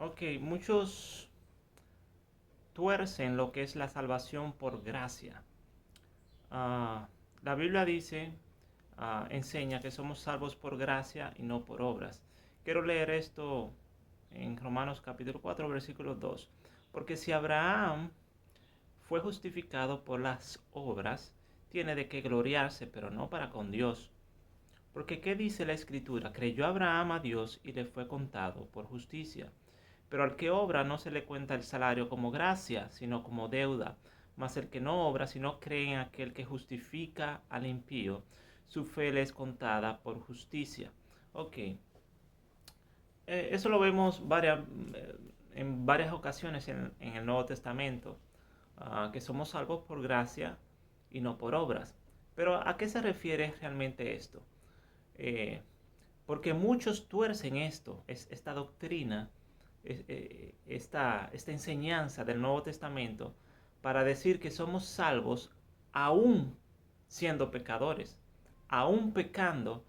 Ok, muchos tuercen lo que es la salvación por gracia. Ah, la Biblia dice, enseña que somos salvos por gracia y no por obras. Quiero leer esto en Romanos capítulo 4, versículo 2. Porque si Abraham fue justificado por las obras, tiene de qué gloriarse, pero no para con Dios. Porque ¿qué dice la Escritura? Creyó Abraham a Dios y le fue contado por justicia. Pero al que obra no se le cuenta el salario como gracia, sino como deuda. Mas el que no obra, sino cree en aquel que justifica al impío, su fe le es contada por justicia. Ok, eso lo vemos en varias ocasiones en el Nuevo Testamento, que somos salvos por gracia y no por obras. Pero ¿a qué se refiere realmente esto? Eh, Porque muchos tuercen esta doctrina, esta enseñanza del Nuevo Testamento, para decir que somos salvos aún siendo pecadores, aún pecando,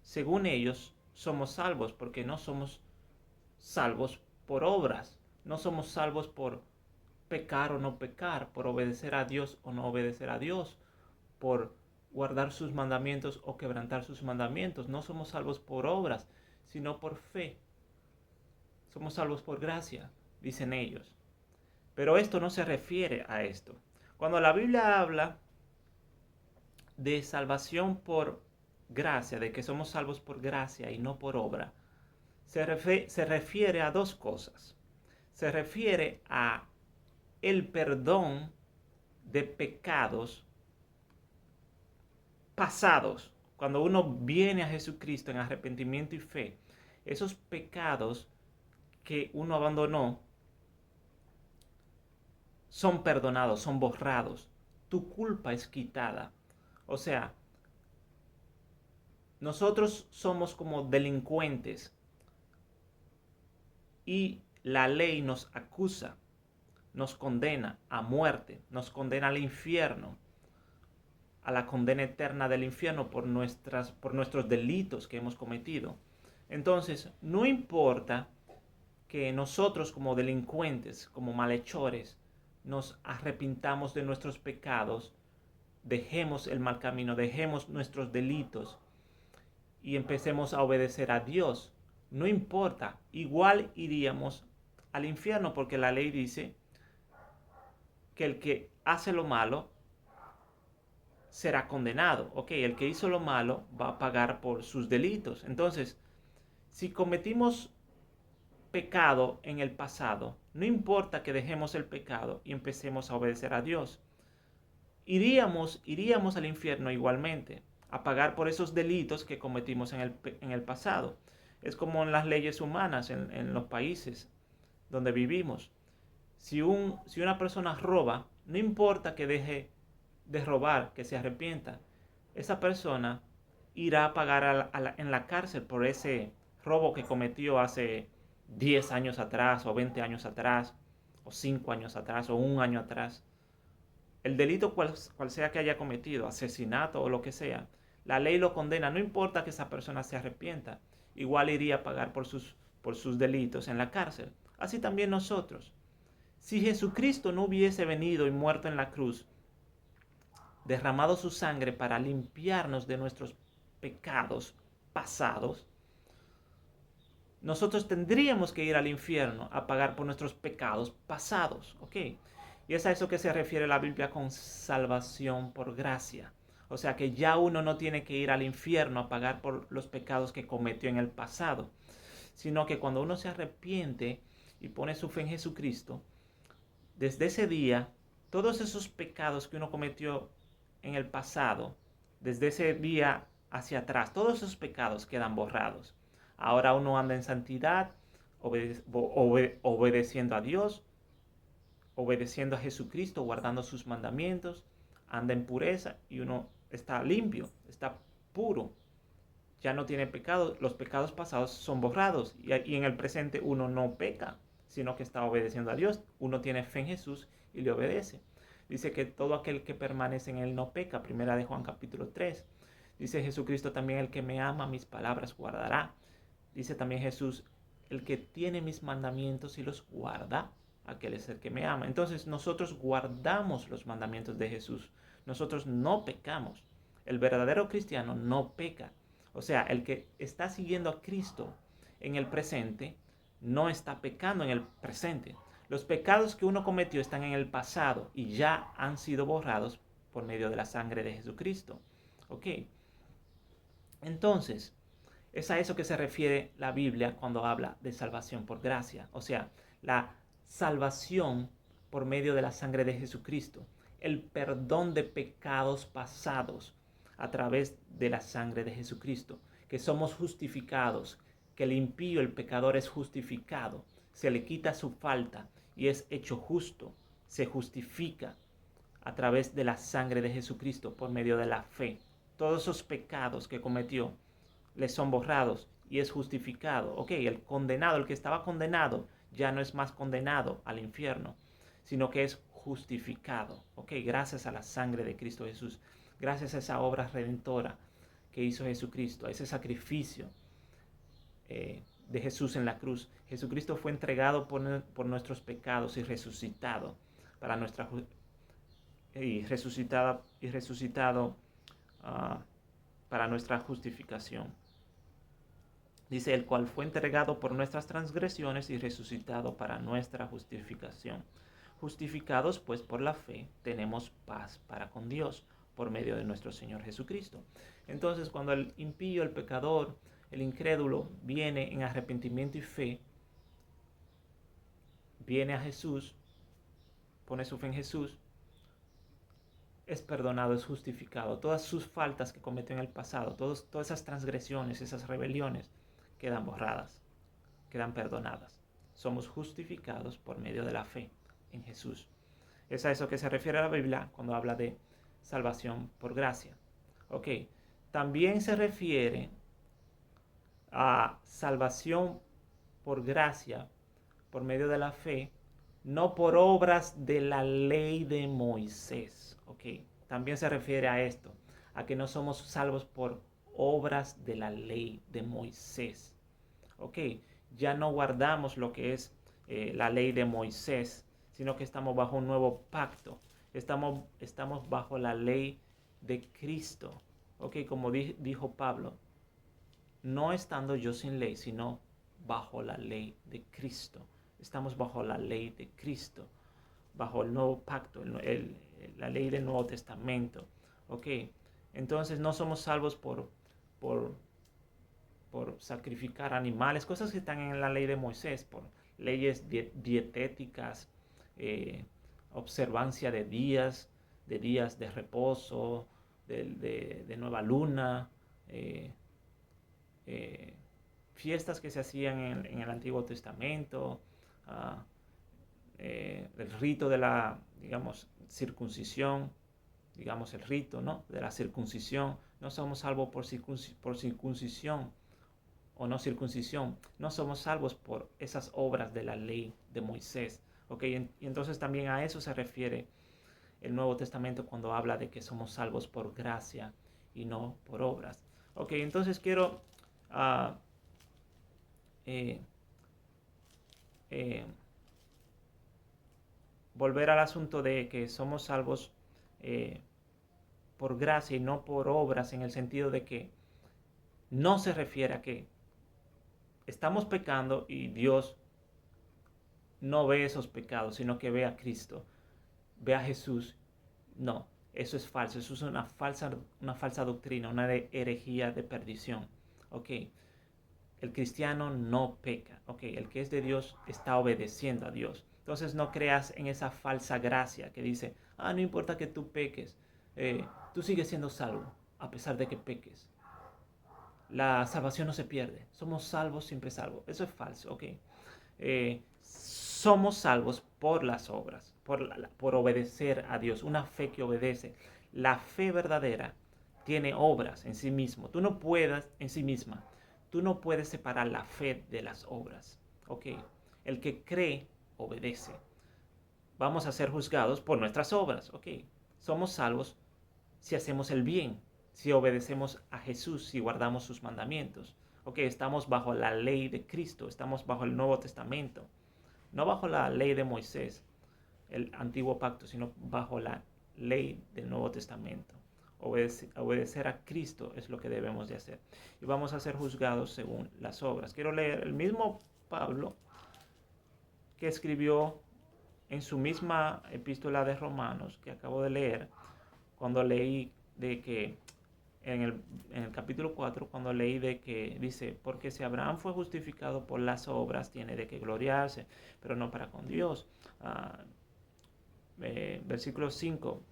según ellos, somos salvos, porque no somos salvos por obras, no somos salvos por pecar o no pecar, por obedecer a Dios o no obedecer a Dios, por guardar sus mandamientos o quebrantar sus mandamientos. No somos salvos por obras, sino por fe. Somos salvos por gracia, dicen ellos. Pero esto no se refiere a esto. Cuando la Biblia habla de salvación por gracia, de que somos salvos por gracia y no por obra, se refiere a dos cosas. Se refiere a el perdón de pecados pasados. Cuando uno viene a Jesucristo en arrepentimiento y fe, esos pecados que uno abandonó son perdonados, son borrados. Tu culpa es quitada. O sea, nosotros somos como delincuentes y la ley nos acusa, nos condena a muerte, nos condena al infierno, a la condena eterna del infierno por nuestros delitos que hemos cometido. Entonces, no importa que nosotros como delincuentes, como malhechores, nos arrepintamos de nuestros pecados, dejemos el mal camino, dejemos nuestros delitos y empecemos a obedecer a Dios. No importa, igual iríamos al infierno porque la ley dice que el que hace lo malo será condenado. Ok, el que hizo lo malo va a pagar por sus delitos. Entonces, si cometimos pecado en el pasado, no importa que dejemos el pecado y empecemos a obedecer a Dios. Iríamos al infierno igualmente, a pagar por esos delitos que cometimos en el pasado. Es como en las leyes humanas en los países donde vivimos. Si una persona roba, no importa que deje de robar, que se arrepienta, esa persona irá a pagar en la cárcel por ese robo que cometió hace 10 años atrás, o 20 años atrás, o 5 años atrás, o un año atrás. El delito cual sea que haya cometido, asesinato o lo que sea, la ley lo condena, no importa que esa persona se arrepienta, igual iría a pagar por sus delitos en la cárcel. Así también nosotros. Si Jesucristo no hubiese venido y muerto en la cruz, derramado su sangre para limpiarnos de nuestros pecados pasados, nosotros tendríamos que ir al infierno a pagar por nuestros pecados pasados, ¿ok? Y es a eso que se refiere la Biblia con salvación por gracia. O sea que ya uno no tiene que ir al infierno a pagar por los pecados que cometió en el pasado, sino que cuando uno se arrepiente y pone su fe en Jesucristo, desde ese día, todos esos pecados que uno cometió en el pasado, desde ese día hacia atrás, todos esos pecados quedan borrados. Ahora uno anda en santidad, obedeciendo a Dios, obedeciendo a Jesucristo, guardando sus mandamientos, anda en pureza y uno está limpio, está puro, ya no tiene pecado, los pecados pasados son borrados y en el presente uno no peca, sino que está obedeciendo a Dios, uno tiene fe en Jesús y le obedece. Dice que todo aquel que permanece en él no peca, primera de Juan capítulo 3. Dice Jesucristo también, el que me ama mis palabras guardará. Dice también Jesús, el que tiene mis mandamientos y los guarda, aquel es el que me ama. Entonces nosotros guardamos los mandamientos de Jesús. Nosotros no pecamos. El verdadero cristiano no peca. O sea, el que está siguiendo a Cristo en el presente no está pecando en el presente. Los pecados que uno cometió están en el pasado y ya han sido borrados por medio de la sangre de Jesucristo. ¿Ok? Entonces, es a eso que se refiere la Biblia cuando habla de salvación por gracia. O sea, la salvación por medio de la sangre de Jesucristo. El perdón de pecados pasados a través de la sangre de Jesucristo. Que somos justificados, que el impío, el pecador es justificado. Se le quita su falta y es hecho justo. Se justifica a través de la sangre de Jesucristo por medio de la fe. Todos esos pecados que cometió les son borrados y es justificado. Ok, el condenado, el que estaba condenado, ya no es más condenado al infierno, sino que es justificado. Ok, gracias a la sangre de Cristo Jesús, gracias a esa obra redentora que hizo Jesucristo, a ese sacrificio de Jesús en la cruz. Jesucristo fue entregado por nuestros pecados y resucitado para nuestra resucitado para nuestra justificación. Dice, el cual fue entregado por nuestras transgresiones y resucitado para nuestra justificación. Justificados pues por la fe, tenemos paz para con Dios por medio de nuestro Señor Jesucristo. Entonces, cuando el impío, el pecador, el incrédulo viene en arrepentimiento y fe, viene a Jesús, pone su fe en Jesús, es perdonado, es justificado. Todas sus faltas que cometió en el pasado, todas esas transgresiones, esas rebeliones, quedan borradas, quedan perdonadas. Somos justificados por medio de la fe en Jesús. Es a eso que se refiere a la Biblia cuando habla de salvación por gracia. Ok, también se refiere a salvación por gracia, por medio de la fe, no por obras de la ley de Moisés. Ok, también se refiere a esto, a que no somos salvos por obras de la ley de Moisés. Ok, ya no guardamos lo que es la ley de Moisés, sino que estamos bajo un nuevo pacto. Estamos bajo la ley de Cristo. Ok, como dijo Pablo, no estando yo sin ley, sino bajo la ley de Cristo. Estamos bajo la ley de Cristo, bajo el nuevo pacto, la ley del Nuevo Testamento. Ok, entonces no somos salvos por sacrificar animales, cosas que están en la ley de Moisés, por leyes dietéticas, observancia de días de reposo, de nueva luna, fiestas que se hacían en el Antiguo Testamento, el rito de la, digamos, circuncisión, digamos el rito, ¿no?, de la circuncisión. No somos salvos por circuncisión o no circuncisión. No somos salvos por esas obras de la ley de Moisés. ¿Okay? Y entonces también a eso se refiere el Nuevo Testamento cuando habla de que somos salvos por gracia y no por obras. Ok, entonces quiero volver al asunto de que somos salvos por gracia y no por obras, en el sentido de que no se refiere a que estamos pecando y Dios no ve esos pecados, sino que ve a Cristo, ve a Jesús. No, eso es falso, eso es una falsa doctrina, una herejía de perdición. Ok, el cristiano no peca. Ok, el que es de Dios está obedeciendo a Dios. Entonces no creas en esa falsa gracia que dice, no importa que tú peques, tú sigues siendo salvo a pesar de que peques. La salvación no se pierde, somos salvos, siempre salvos. Eso es falso, ok. Somos salvos por las obras, por obedecer a Dios, una fe que obedece. La fe verdadera tiene obras en sí mismo. Tú no puedes, en sí misma, tú no puedes separar la fe de las obras, ok. El que cree, obedece. Vamos a ser juzgados por nuestras obras, ok. Somos salvos si hacemos el bien, si obedecemos a Jesús, si guardamos sus mandamientos, Ok, estamos bajo la ley de Cristo, estamos bajo el Nuevo Testamento, no bajo la ley de Moisés, el antiguo pacto, sino bajo la ley del Nuevo Testamento. Obedecer a Cristo es lo que debemos de hacer. Y vamos a ser juzgados según las obras. Quiero leer el mismo Pablo que escribió en su misma epístola de Romanos que acabo de leer, cuando leí de que en el capítulo 4, cuando leí de que dice, porque si Abraham fue justificado por las obras, tiene de que gloriarse, pero no para con Dios. Versículo 5,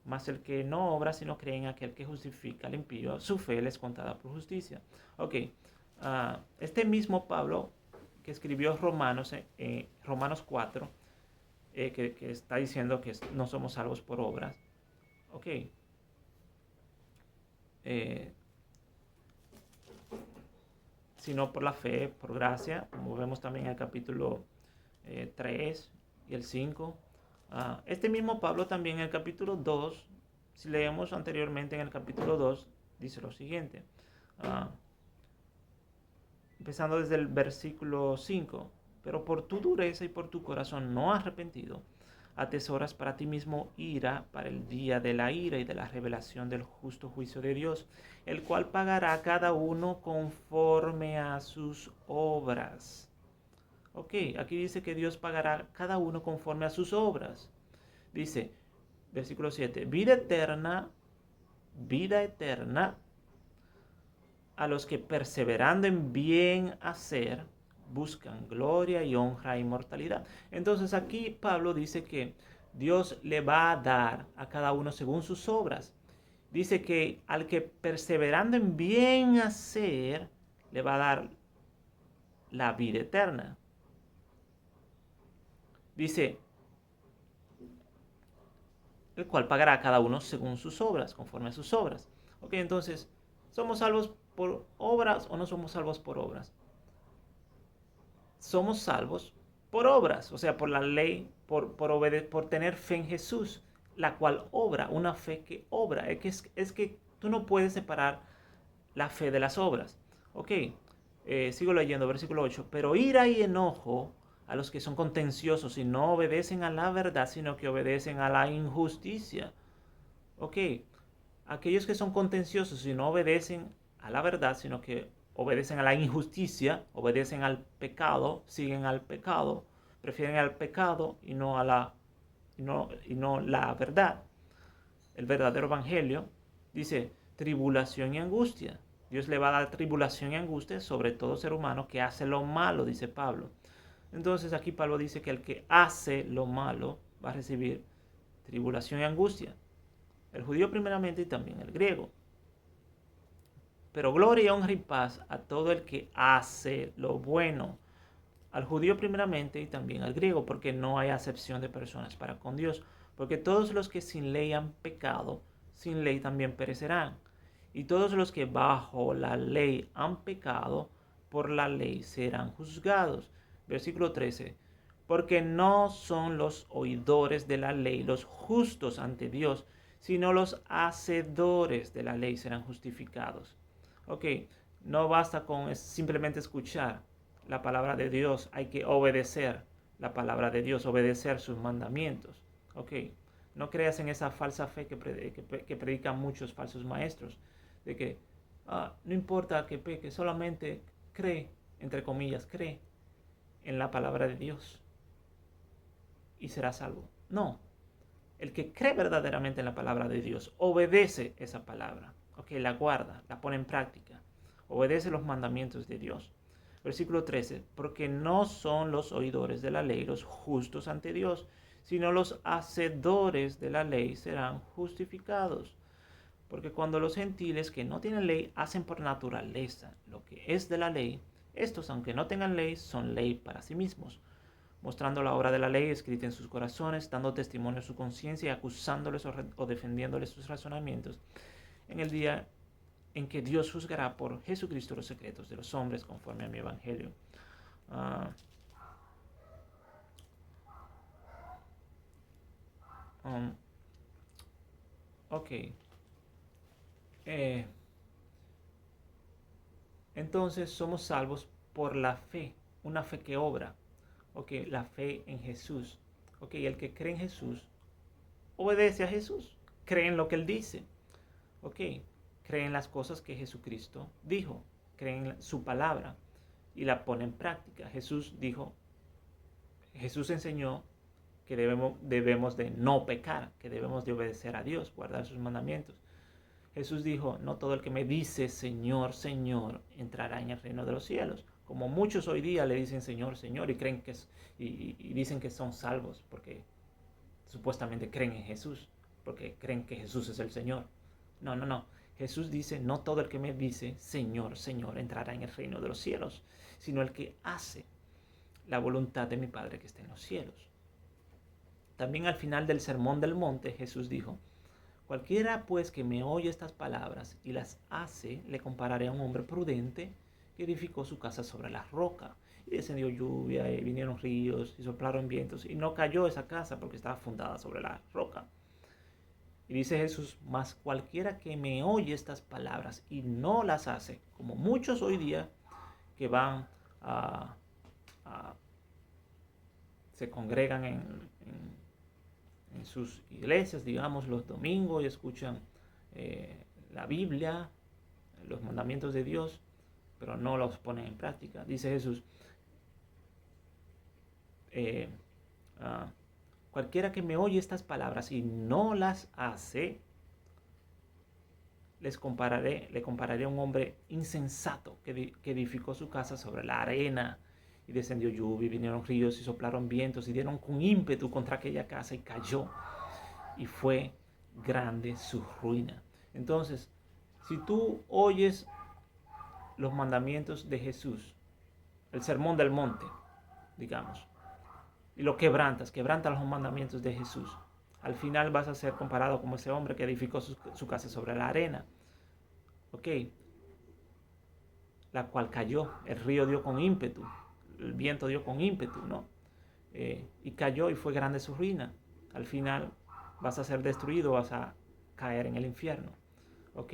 más el que no obra, sino cree en aquel que justifica al impío, su fe le es contada por justicia. Ok, este mismo Pablo que escribió Romanos 4, que está diciendo que no somos salvos por obras. Ok, sino por la fe, por gracia, como vemos también en el capítulo 3 y el 5. Este mismo Pablo también en el capítulo 2, si leemos anteriormente en el capítulo 2, dice lo siguiente, empezando desde el versículo 5, pero por tu dureza y por tu corazón no arrepentido, atesoras para ti mismo ira para el día de la ira y de la revelación del justo juicio de Dios, el cual pagará a cada uno conforme a sus obras. Ok, aquí dice que Dios pagará a cada uno conforme a sus obras. Dice, versículo 7, vida eterna a los que perseverando en bien hacer buscan gloria y honra e inmortalidad. Entonces aquí Pablo dice que Dios le va a dar a cada uno según sus obras. Dice que al que perseverando en bien hacer le va a dar la vida eterna. Dice, el cual pagará a cada uno según sus obras, conforme a sus obras. Ok, entonces, ¿somos salvos por obras o no somos salvos por obras? Somos salvos por obras, o sea, por la ley, por tener fe en Jesús, la cual obra, una fe que obra. Es que tú no puedes separar la fe de las obras. Ok, sigo leyendo, versículo 8. Pero ira y enojo a los que son contenciosos y no obedecen a la verdad, sino que obedecen a la injusticia. Ok, aquellos que son contenciosos y no obedecen a la verdad, sino que obedecen a la injusticia, obedecen al pecado, siguen al pecado, prefieren al pecado y no la verdad. El verdadero evangelio dice tribulación y angustia. Dios le va a dar tribulación y angustia sobre todo ser humano que hace lo malo, dice Pablo. Entonces aquí Pablo dice que el que hace lo malo va a recibir tribulación y angustia. El judío primeramente y también el griego. Pero gloria, honra y paz a todo el que hace lo bueno. Al judío primeramente y también al griego, porque no hay acepción de personas para con Dios. Porque todos los que sin ley han pecado, sin ley también perecerán. Y todos los que bajo la ley han pecado, por la ley serán juzgados. Versículo 13. Porque no son los oidores de la ley los justos ante Dios, sino los hacedores de la ley serán justificados. Ok, no basta con simplemente escuchar la palabra de Dios, hay que obedecer la palabra de Dios, obedecer sus mandamientos. Ok, no creas en esa falsa fe que predican muchos falsos maestros, de que no importa que peque, solamente cree, entre comillas, cree en la palabra de Dios y será salvo. No, el que cree verdaderamente en la palabra de Dios, obedece esa palabra, ok, la guarda, la pone en práctica, obedece los mandamientos de Dios. Versículo 13, porque no son los oidores de la ley los justos ante Dios, sino los hacedores de la ley serán justificados. Porque cuando los gentiles que no tienen ley hacen por naturaleza lo que es de la ley, estos, aunque no tengan ley, son ley para sí mismos, mostrando la obra de la ley escrita en sus corazones, dando testimonio a su conciencia y acusándoles o defendiéndoles sus razonamientos en el día en que Dios juzgará por Jesucristo los secretos de los hombres conforme a mi evangelio. Ok. entonces somos salvos por la fe, una fe que obra. Ok, la fe en Jesús. Ok, el que cree en Jesús obedece a Jesús, cree en lo que Él dice. Ok, cree en las cosas que Jesucristo dijo, cree en su palabra y la pone en práctica. Jesús enseñó que debemos de no pecar, que debemos de obedecer a Dios, guardar sus mandamientos. Jesús dijo, no todo el que me dice Señor, Señor, entrará en el reino de los cielos. Como muchos hoy día le dicen Señor, Señor y creen que y dicen que son salvos porque supuestamente creen en Jesús, porque creen que Jesús es el Señor. No, no, no. Jesús dice, no todo el que me dice Señor, Señor, entrará en el reino de los cielos, sino el que hace la voluntad de mi Padre que está en los cielos. También al final del Sermón del Monte, Jesús dijo, cualquiera pues que me oye estas palabras y las hace, le compararé a un hombre prudente que edificó su casa sobre la roca. Y descendió lluvia, y vinieron ríos, y soplaron vientos, y no cayó esa casa porque estaba fundada sobre la roca. Y dice Jesús, mas cualquiera que me oye estas palabras y no las hace, como muchos hoy día que van se congregan en sus iglesias, digamos, los domingos y escuchan la Biblia, los mandamientos de Dios, pero no los ponen en práctica. Dice Jesús, cualquiera que me oye estas palabras y no las hace, le compararé a un hombre insensato que edificó su casa sobre la arena, y descendió lluvia, y vinieron ríos, y soplaron vientos, y dieron con ímpetu contra aquella casa, y cayó, y fue grande su ruina. Entonces, si tú oyes los mandamientos de Jesús, el sermón del monte, digamos, y lo quebrantas los mandamientos de Jesús, al final vas a ser comparado como ese hombre que edificó su casa sobre la arena. Ok, la cual cayó, el río dio con ímpetu, el viento dio con ímpetu, ¿no? Y cayó y fue grande su ruina. Al final vas a ser destruido, vas a caer en el infierno. Ok,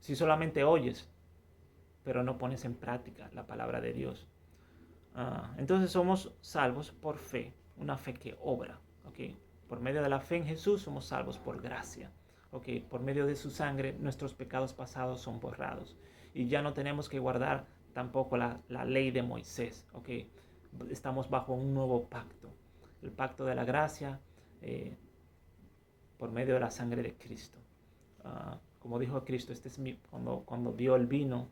si solamente oyes, pero no pones en práctica la palabra de Dios. Entonces somos salvos por fe, una fe que obra. Ok, por medio de la fe en Jesús somos salvos por gracia. Ok, por medio de su sangre nuestros pecados pasados son borrados. Y ya no tenemos que guardar tampoco la ley de Moisés. Ok, estamos bajo un nuevo pacto. El pacto de la gracia por medio de la sangre de Cristo. Como dijo Cristo, cuando dio el vino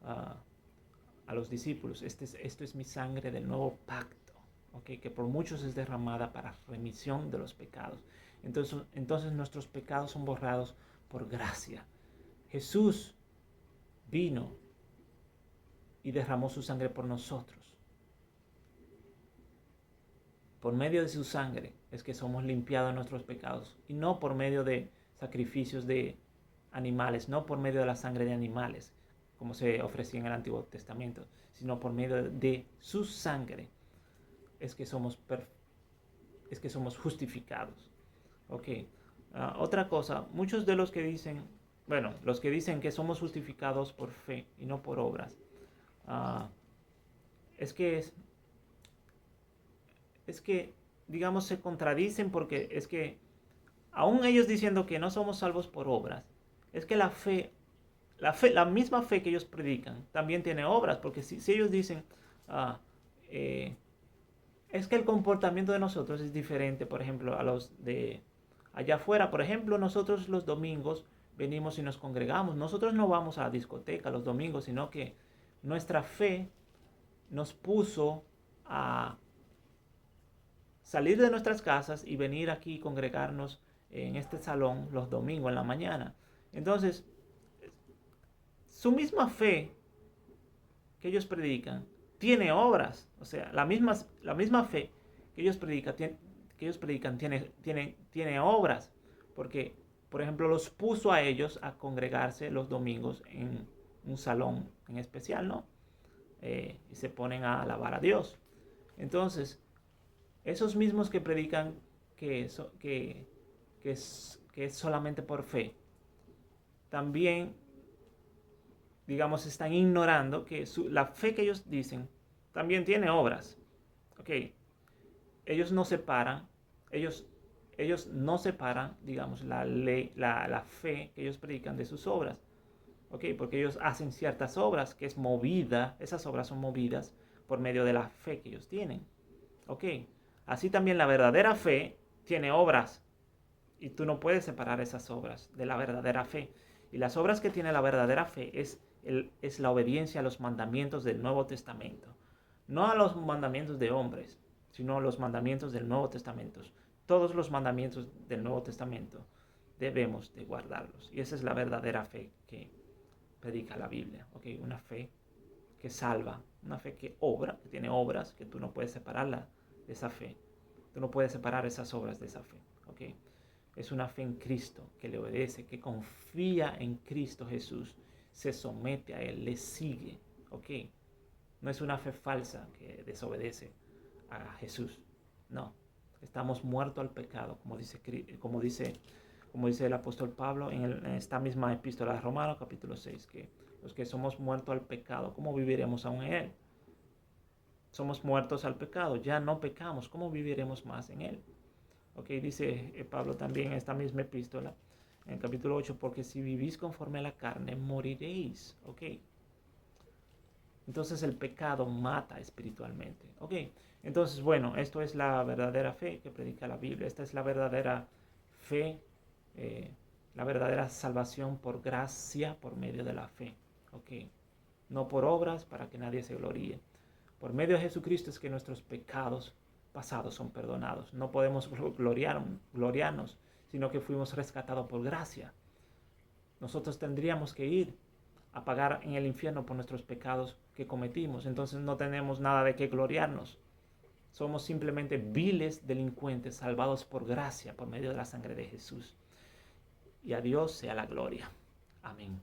a los discípulos, esto es mi sangre del nuevo pacto, ¿okay? Que por muchos es derramada para remisión de los pecados. Entonces nuestros pecados son borrados por gracia. Jesús vino y derramó su sangre por nosotros. Por medio de su sangre es que somos limpiados de nuestros pecados, y no por medio de sacrificios de animales, no por medio de la sangre de animales, como se ofrecía en el Antiguo Testamento, sino por medio de su sangre es que somos justificados. Okay. Otra cosa, muchos de los que dicen, los que dicen que somos justificados por fe y no por obras, es que, digamos, se contradicen, porque es que, aún ellos diciendo que no somos salvos por obras, es que la misma fe que ellos predican también tiene obras, porque si ellos dicen, es que el comportamiento de nosotros es diferente, por ejemplo, a los de allá afuera. Por ejemplo, nosotros los domingos venimos y nos congregamos. Nosotros no vamos a la discoteca los domingos, sino que nuestra fe nos puso a salir de nuestras casas y venir aquí y congregarnos en este salón los domingos en la mañana. Entonces, su misma fe que ellos predican tiene obras. O sea, la misma fe que ellos predican tiene obras. Porque, por ejemplo, los puso a ellos a congregarse los domingos en un salón en especial, ¿no? Y se ponen a alabar a Dios. Entonces, esos mismos que predican que es solamente por fe, también digamos, están ignorando que la fe que ellos dicen también tiene obras. ¿Ok? Ellos no separan, ellos no separan, digamos, la fe que ellos predican de sus obras. ¿Ok? Porque ellos hacen ciertas obras que es movida, esas obras son movidas por medio de la fe que ellos tienen. ¿Ok? Así también la verdadera fe tiene obras y tú no puedes separar esas obras de la verdadera fe. Y las obras que tiene la verdadera fe es la obediencia a los mandamientos del Nuevo Testamento. No a los mandamientos de hombres, sino a los mandamientos del Nuevo Testamento. Todos los mandamientos del Nuevo Testamento debemos de guardarlos. Y esa es la verdadera fe que predica la Biblia. ¿Okay? Una fe que salva, una fe que obra, que tiene obras, que tú no puedes separarla de esa fe. Tú no puedes separar esas obras de esa fe. ¿Okay? Es una fe en Cristo, que le obedece, que confía en Cristo Jesús, se somete a Él, le sigue. ¿Ok? No es una fe falsa que desobedece a Jesús. No. Estamos muertos al pecado, como dice el apóstol Pablo en esta misma epístola de Romanos, capítulo 6, que los que somos muertos al pecado, ¿cómo viviremos aún en Él? Somos muertos al pecado, ya no pecamos, ¿cómo viviremos más en Él? Okay, dice Pablo también en esta misma epístola, en el capítulo 8, porque si vivís conforme a la carne, moriréis. Okay. Entonces el pecado mata espiritualmente. Okay. Entonces, bueno, esto es la verdadera fe que predica la Biblia. Esta es la verdadera fe, la verdadera salvación por gracia, por medio de la fe. Okay. No por obras para que nadie se gloríe. Por medio de Jesucristo es que nuestros pecados pasados son perdonados. No podemos gloriarnos, sino que fuimos rescatados por gracia. Nosotros tendríamos que ir a pagar en el infierno por nuestros pecados que cometimos. Entonces no tenemos nada de qué gloriarnos. Somos simplemente viles delincuentes salvados por gracia, por medio de la sangre de Jesús. Y a Dios sea la gloria. Amén.